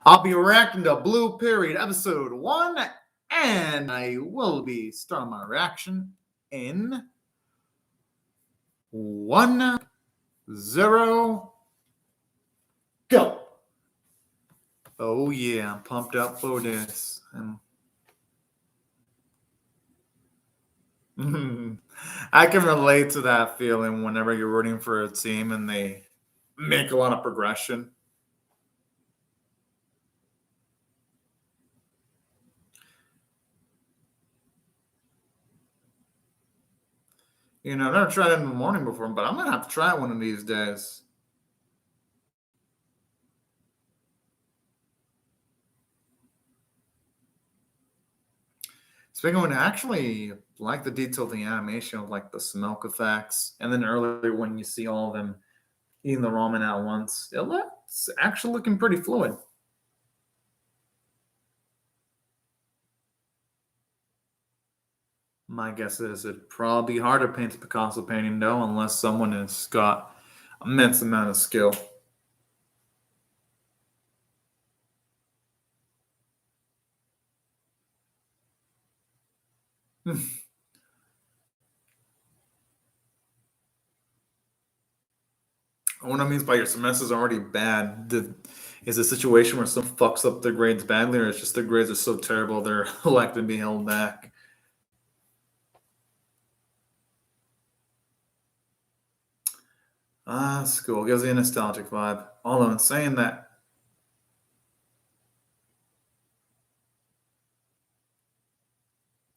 I'll be reacting to Blue Period episode 1, and I will be starting my reaction in 1, 0, go. Oh yeah, I'm pumped up for this. I can relate to that feeling whenever you're rooting for a team and they make a lot of progression. You know, I've never tried it in the morning before, but I'm going to have to try it one of these days. Speaking of, I actually like the detail of the animation of like the smoke effects, and then earlier when you see all of them eating the ramen at once, it's actually looking pretty fluid. My guess is it'd probably be hard to paint a Picasso painting though, unless someone has got immense amount of skill. What I mean by your semester is already bad. Is a situation where someone fucks up their grades badly, or it's just their grades are so terrible they're elected to be held back? School gives you a nostalgic vibe. Although in saying that,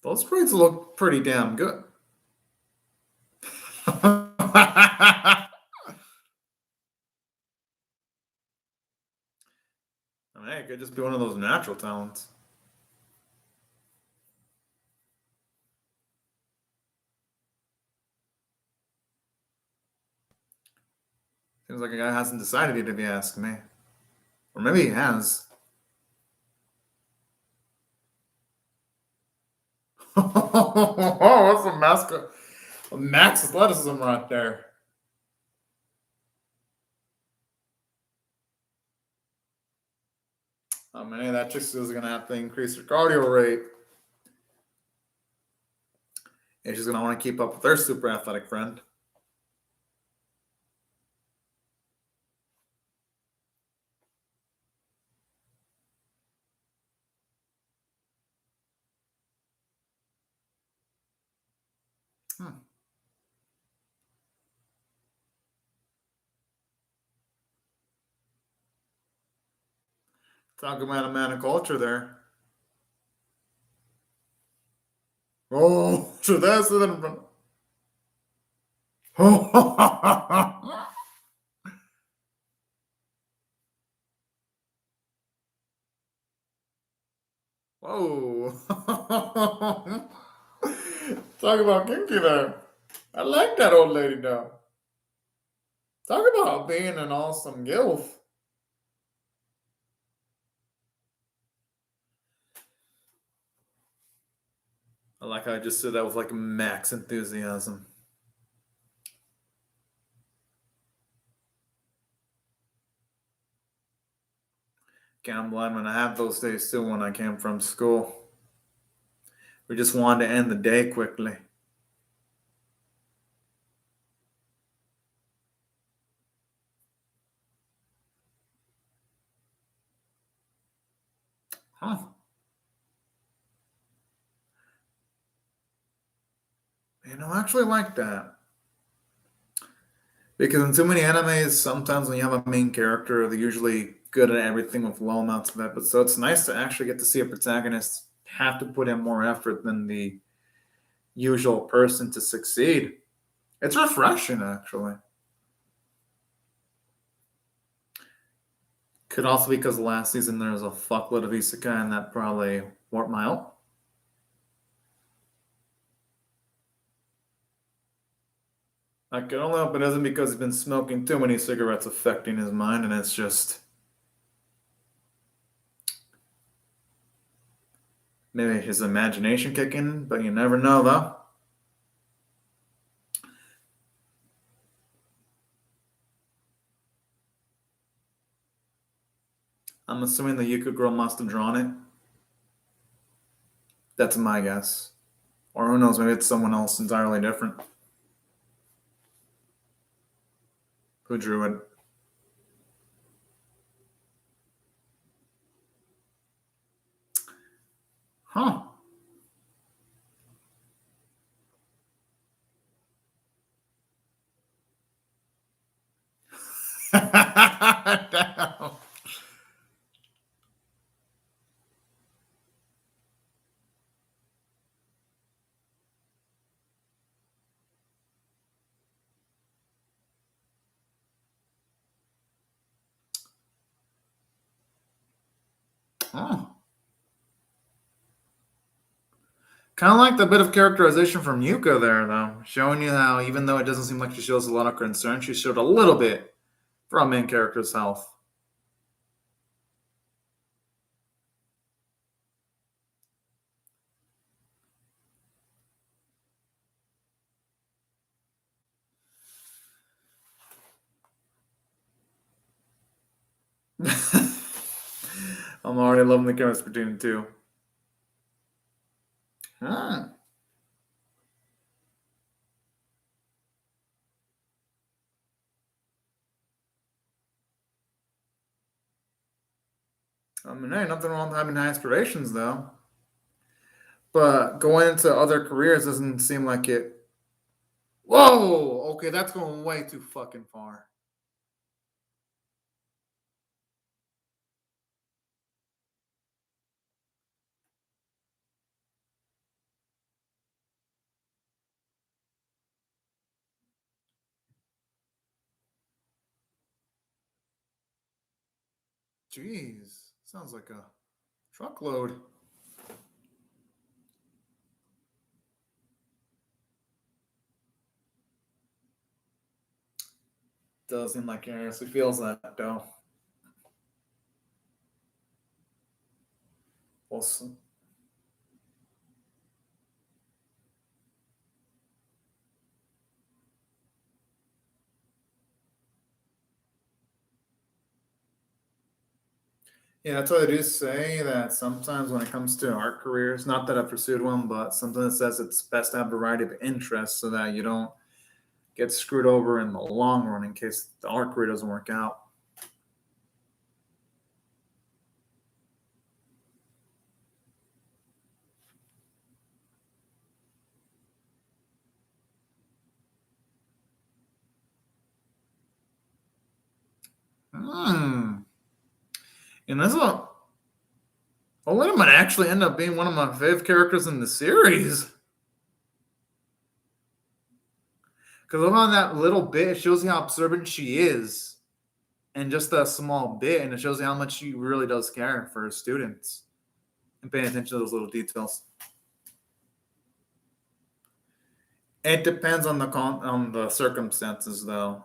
those grades look pretty damn good. I mean, it could just be one of those natural talents. Seems like a guy hasn't decided yet, if you ask me. Or maybe he has. Oh, that's a max athleticism right there. Oh man, that just is gonna have to increase her cardio rate. And she's gonna want to keep up with her super athletic friend. Hmm. Talk about a man of culture there. Oh, so that's it. Whoa. Talk about kinky there. I like that old lady though. Talk about being an awesome gilf. I like how I just said that with like max enthusiasm. Can't blame when I have those days too when I came from school. We just wanted to end the day quickly. Huh. You know, I actually like that. Because in too many animes, sometimes when you have a main character, they're usually good at everything with low amounts of effort. So it's nice to actually get to see a protagonist have to put in more effort than the usual person to succeed. It's refreshing, actually. Could also be because last season there was a fuckload of isekai, and that probably warped my out. I can only hope it isn't because he's been smoking too many cigarettes affecting his mind, and it's just maybe his imagination kicking, but you never know, though. I'm assuming the Yuka girl must have drawn it. That's my guess. Or who knows, maybe it's someone else entirely different who drew it. Huh. Damn. Oh. Kind of like the bit of characterization from Yuka there, though, showing you how even though it doesn't seem like she shows a lot of concern, she showed a little bit for our main character's health. I'm already loving the chemistry between the two. Huh. I mean, hey, nothing wrong with having high aspirations, though. But going into other careers doesn't seem like it. Whoa! Okay, that's going way too fucking far. Jeez. Sounds like a truckload. Does seem like he honestly feels that, though. We'll see. Yeah, that's why I do say that sometimes when it comes to art careers, not that I pursued one, but something that says it's best to have a variety of interests so that you don't get screwed over in the long run in case the art career doesn't work out. Hmm. And this one, Olinda might actually end up being one of my favorite characters in the series. Because on that little bit, it shows you how observant she is. And just a small bit, and it shows you how much she really does care for her students and paying attention to those little details. It depends on the circumstances, though.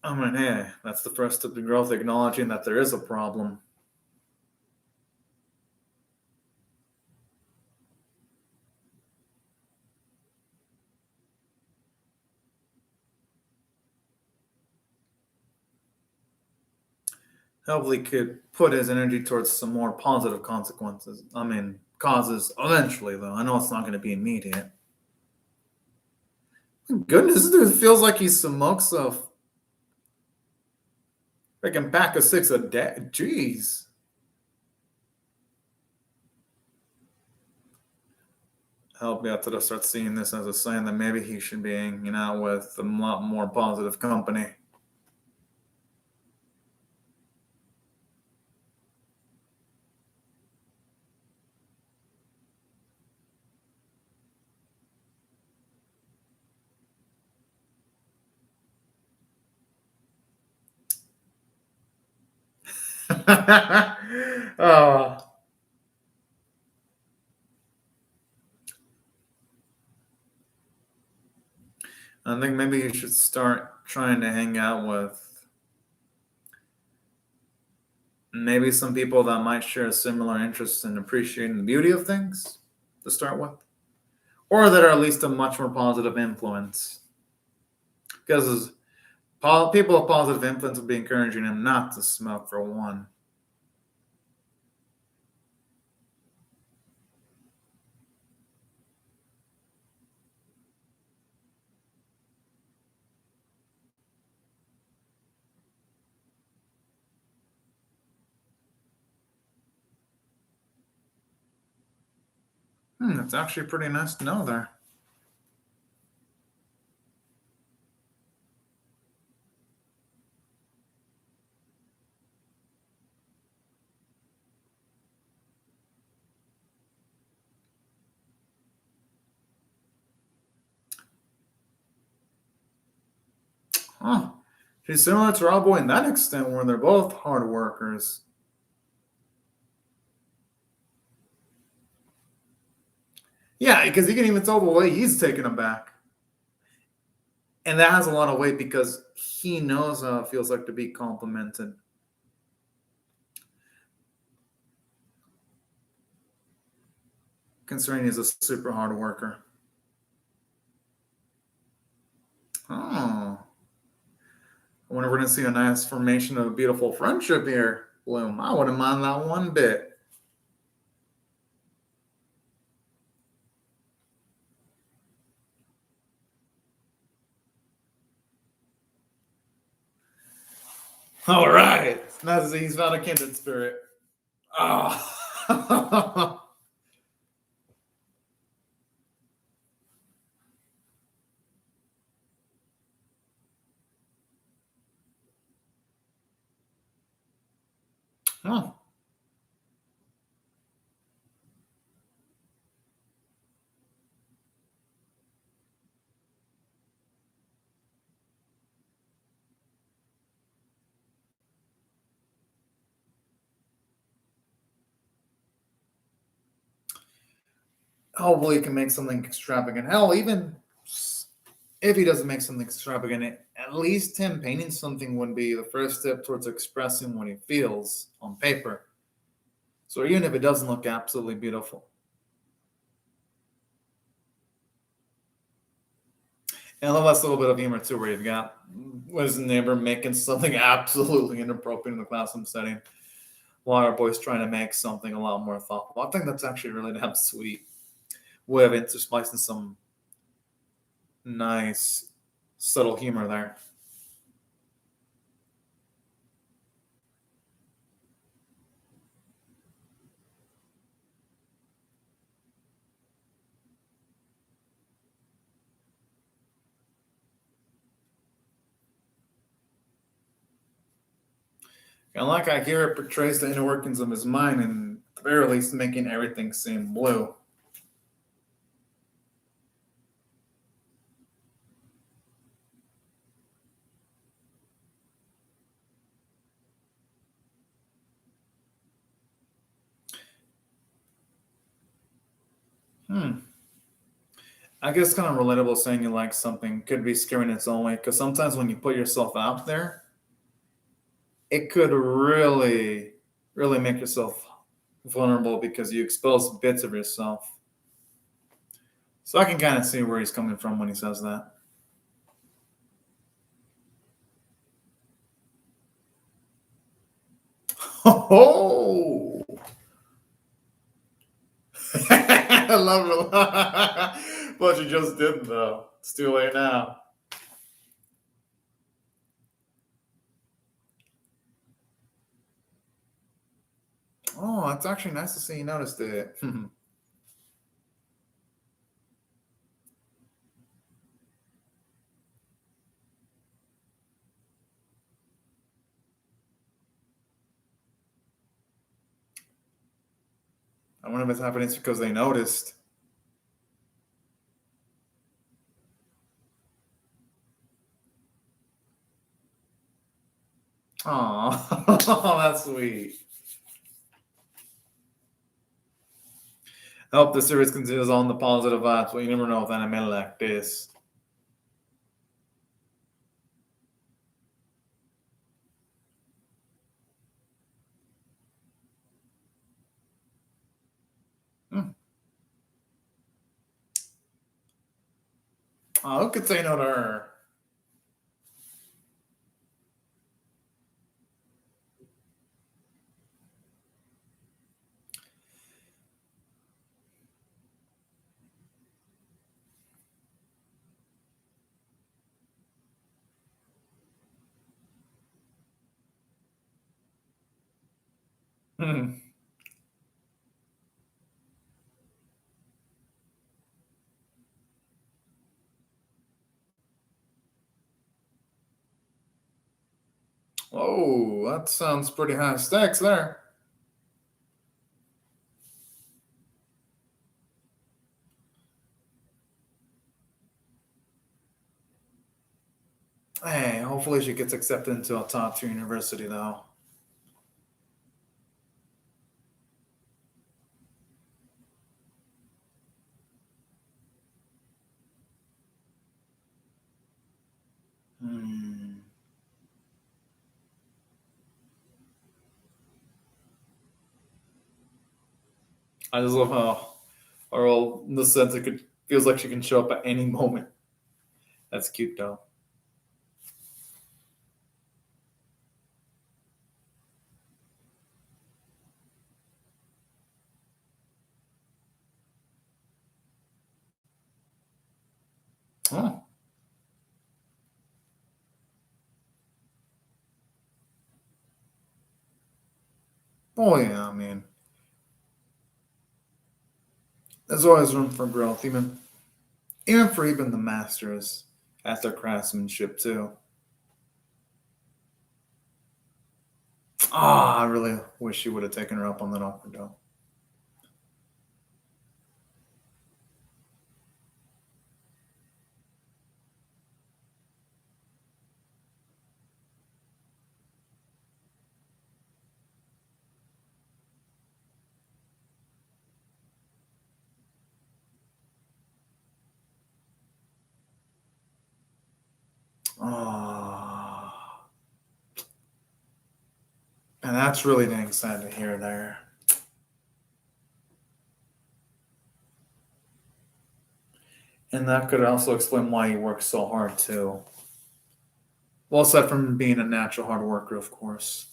I mean, hey, that's the first step in growth, acknowledging that there is a problem. Hopefully, could put his energy towards some more positive consequences. I mean, causes eventually, though. I know it's not going to be immediate. Goodness, this dude feels like he smokes a freaking pack of six a day. Jeez. Help me out to start seeing this as a sign that maybe he should be hanging out with a lot more positive company. Oh, I think maybe you should start trying to hang out with maybe some people that might share a similar interest in appreciating the beauty of things to start with, or that are at least a much more positive influence. Because people of positive influence would be encouraging him not to smoke, for one. It's actually pretty nice to know there. Huh. She's similar to Rob Boy in that extent, where they're both hard workers. Yeah, because you can even tell the way he's taken him back. And that has a lot of weight because he knows how it feels like to be complimented. Considering he's a super hard worker. Oh. I wonder if we're going to see a nice formation of a beautiful friendship here, Bloom. I wouldn't mind that one bit. All right. Now he's found a kindred spirit. Oh. Huh. Hopefully, he can make something extravagant. Hell, even if he doesn't make something extravagant, at least him painting something would be the first step towards expressing what he feels on paper. So even if it doesn't look absolutely beautiful. And I love that little bit of humor too, where you've got his neighbor making something absolutely inappropriate in the classroom setting, while our boy's trying to make something a lot more thoughtful. I think that's actually really damn sweet way of intersplicing some nice, subtle humor there. And like I hear it portrays the inner workings of his mind and at the very least making everything seem blue. I guess kind of relatable saying you like something could be scary in its own way because sometimes when you put yourself out there, it could really, really make yourself vulnerable because you expose bits of yourself. So I can kind of see where he's coming from when he says that. Oh, I love it. But you just didn't, though. It's too late now. Oh, it's actually nice to see you noticed it. I wonder if it's happening because they noticed. Oh, that's sweet. I hope the series continues on the positive vibes, but you never know with anime like this. Who could say no to her? Hmm. Oh, that sounds pretty high stakes there. Hey, hopefully she gets accepted into a top tier university, though. Hmm. I just love how Earl, in the sense, it could feels like she can show up at any moment. That's cute, though. Oh, oh yeah. I mean, there's always room for growth, even for even the masters at their craftsmanship too. Ah, I really wish she would have taken her up on that offer, though. Ah, and that's really dang sad to hear there. And that could also explain why he works so hard too. Well, aside from being a natural hard worker, of course.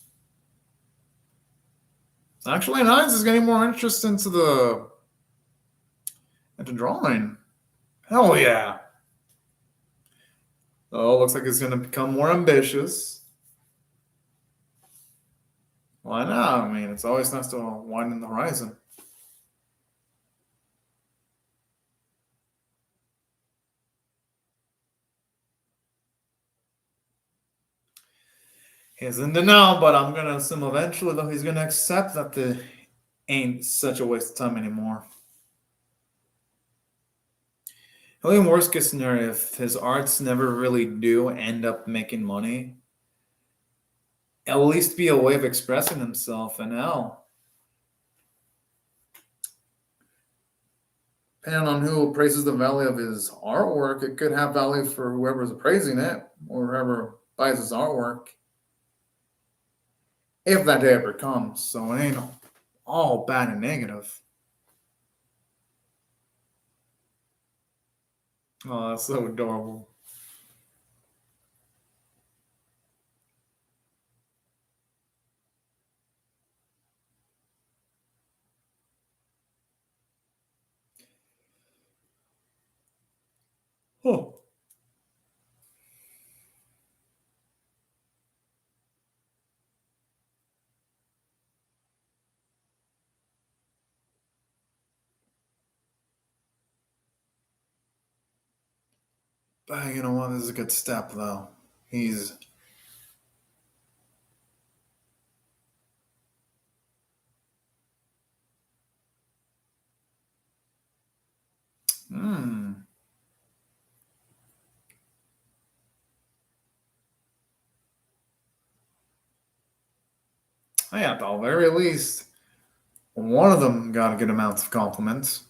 Actually, Nines is getting more interest into drawing. Hell yeah! Oh, looks like he's going to become more ambitious. Why not? I mean, it's always nice to widen the horizon. He's in denial, but I'm going to assume eventually, though, he's going to accept that the ain't such a waste of time anymore. Only worst case scenario, if his arts never really do end up making money, at least be a way of expressing himself. And hell, depending on who appraises the value of his artwork, it could have value for whoever's appraising it or whoever buys his artwork, if that day ever comes. So it ain't all bad and negative. Oh, that's so adorable. Oh, but you know what? This is a good step, though. He's. Hmm. Yeah, at the very least, one of them got a good amount of compliments.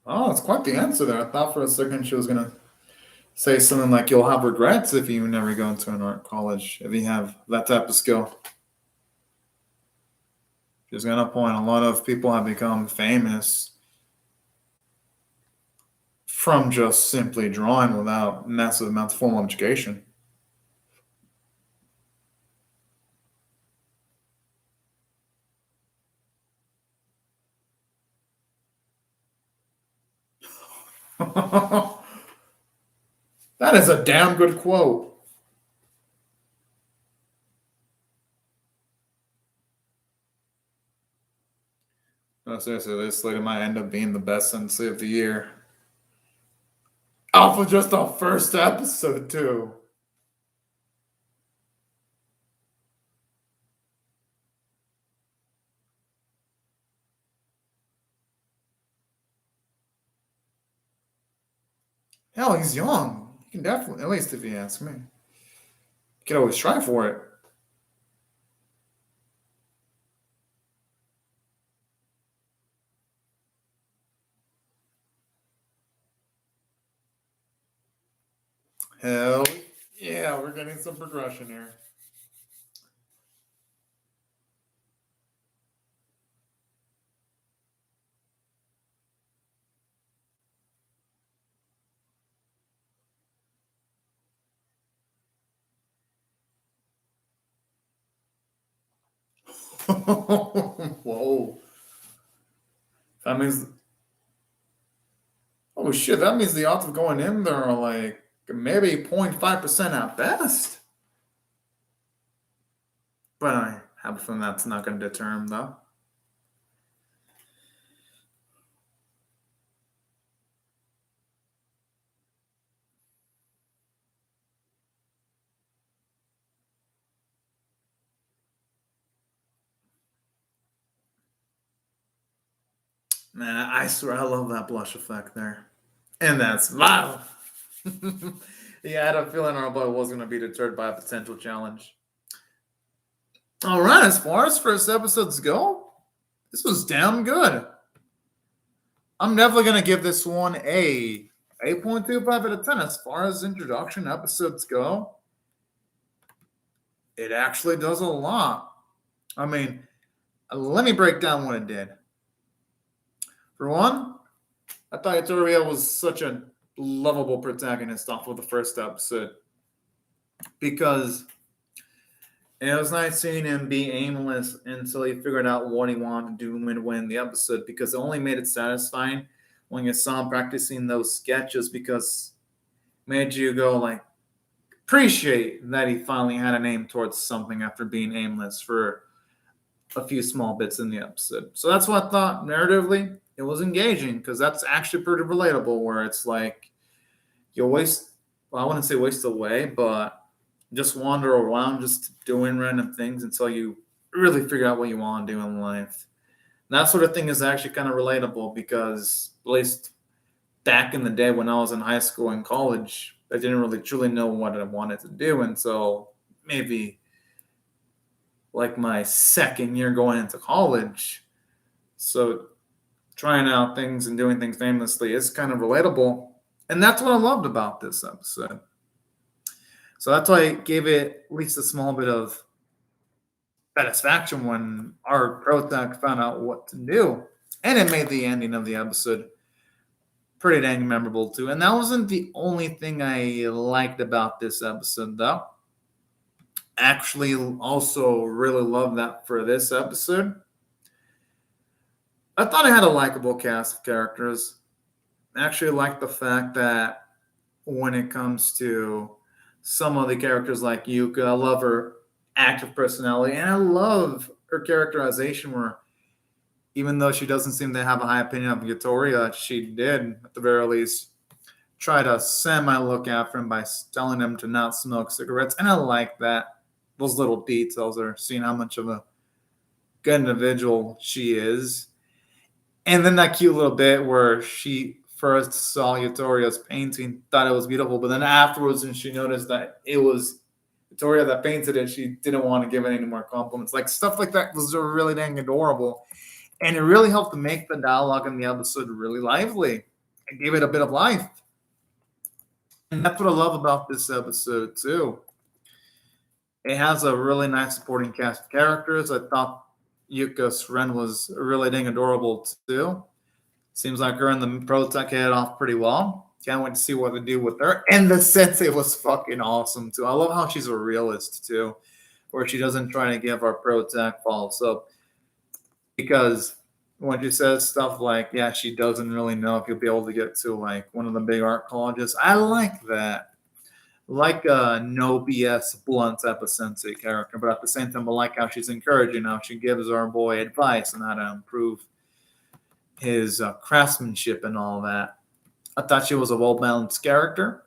Oh, it's quite the answer there. I thought for a second she was gonna say something like you'll have regrets if you never go into an art college if you have that type of skill. She's gonna point a lot of people have become famous from just simply drawing without massive amounts of formal education. That is a damn good quote. No, seriously, this lady might end up being the best sensei of the year. Off of just the first episode, too. Hell, he's young. You can definitely, at least if you ask me, you can always try for it. Hell yeah, we're getting some progression here. Whoa. That means, oh shit, that means the odds of going in there are like maybe 0.5% at best. But I have a feeling that's not going to deter him, though. Man, I swear I love that blush effect there. And that smile. Yeah, I had a feeling our boy was going to be deterred by a potential challenge. All right, as far as first episodes go, this was damn good. I'm definitely going to give this one a 8.25 out of 10. As far as introduction episodes go, it actually does a lot. I mean, let me break down what it did. For one, I thought Itoria was such a lovable protagonist off of the first episode because it was nice seeing him be aimless until he figured out what he wanted to do midway in the episode because it only made it satisfying when you saw him practicing those sketches because it made you go like appreciate that he finally had an aim towards something after being aimless for a few small bits in the episode. So that's what I thought narratively it was engaging because that's actually pretty relatable where it's like you waste, well, I wouldn't say waste away, but just wander around just doing random things until you really figure out what you want to do in life. And that sort of thing is actually kind of relatable because at least back in the day when I was in high school and college, I didn't really truly know what I wanted to do until maybe like my second year going into college. So trying out things and doing things aimlessly is kind of relatable. And that's what I loved about this episode. So that's why I gave it at least a small bit of satisfaction when our protag found out what to do. And it made the ending of the episode pretty dang memorable too. And that wasn't the only thing I liked about this episode, though. Actually, also really love that for this episode. I thought it had a likable cast of characters. I actually like the fact that when it comes to some of the characters like Yuka, I love her active personality, and I love her characterization where even though she doesn't seem to have a high opinion of Yutoria, she did, at the very least, try to semi-look after him by telling him to not smoke cigarettes. And I like that. Those little details are seeing how much of a good individual she is. And then that cute little bit where she first saw Yutoria's painting, thought it was beautiful, but then afterwards, when she noticed that it was Yutoria that painted it, she didn't want to give it any more compliments. Like stuff like that was really dang adorable. And it really helped to make the dialogue in the episode really lively. It gave it a bit of life. And that's what I love about this episode, too. It has a really nice supporting cast of characters. I thought Yuka Sren was really dang adorable, too. Seems like her and the Protec hit it off pretty well. Can't wait to see what they do with her. And the sensei was fucking awesome, too. I love how she's a realist, too, where she doesn't try to give our Protec false hope. Because when she says stuff like, yeah, she doesn't really know if you'll be able to get to, like, one of the big art colleges. I like that. Like a no BS blunt type of sensei character, but at the same time, I like how she's encouraging, how she gives our boy advice on how to improve his craftsmanship and all that. I thought she was a well-balanced character.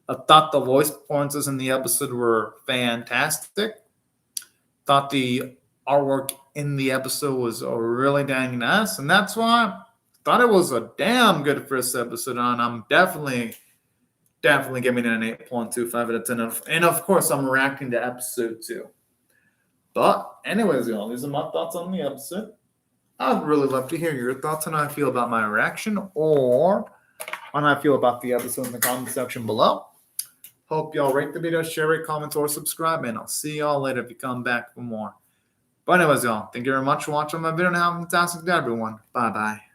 I thought the voice performances in the episode were fantastic. Thought the artwork in the episode was really dang nice, and that's why I thought it was a damn good first episode, and I'm definitely giving it an 8.25 out of 10. And of course, I'm reacting to episode 2. But anyways, y'all, these are my thoughts on the episode. I'd really love to hear your thoughts on how I feel about my reaction or on how I feel about the episode in the comment section below. Hope y'all rate the video, share it, comment, or subscribe, and I'll see y'all later if you come back for more. But anyways, y'all, thank you very much for watching my video, and have a fantastic day, everyone. Bye-bye.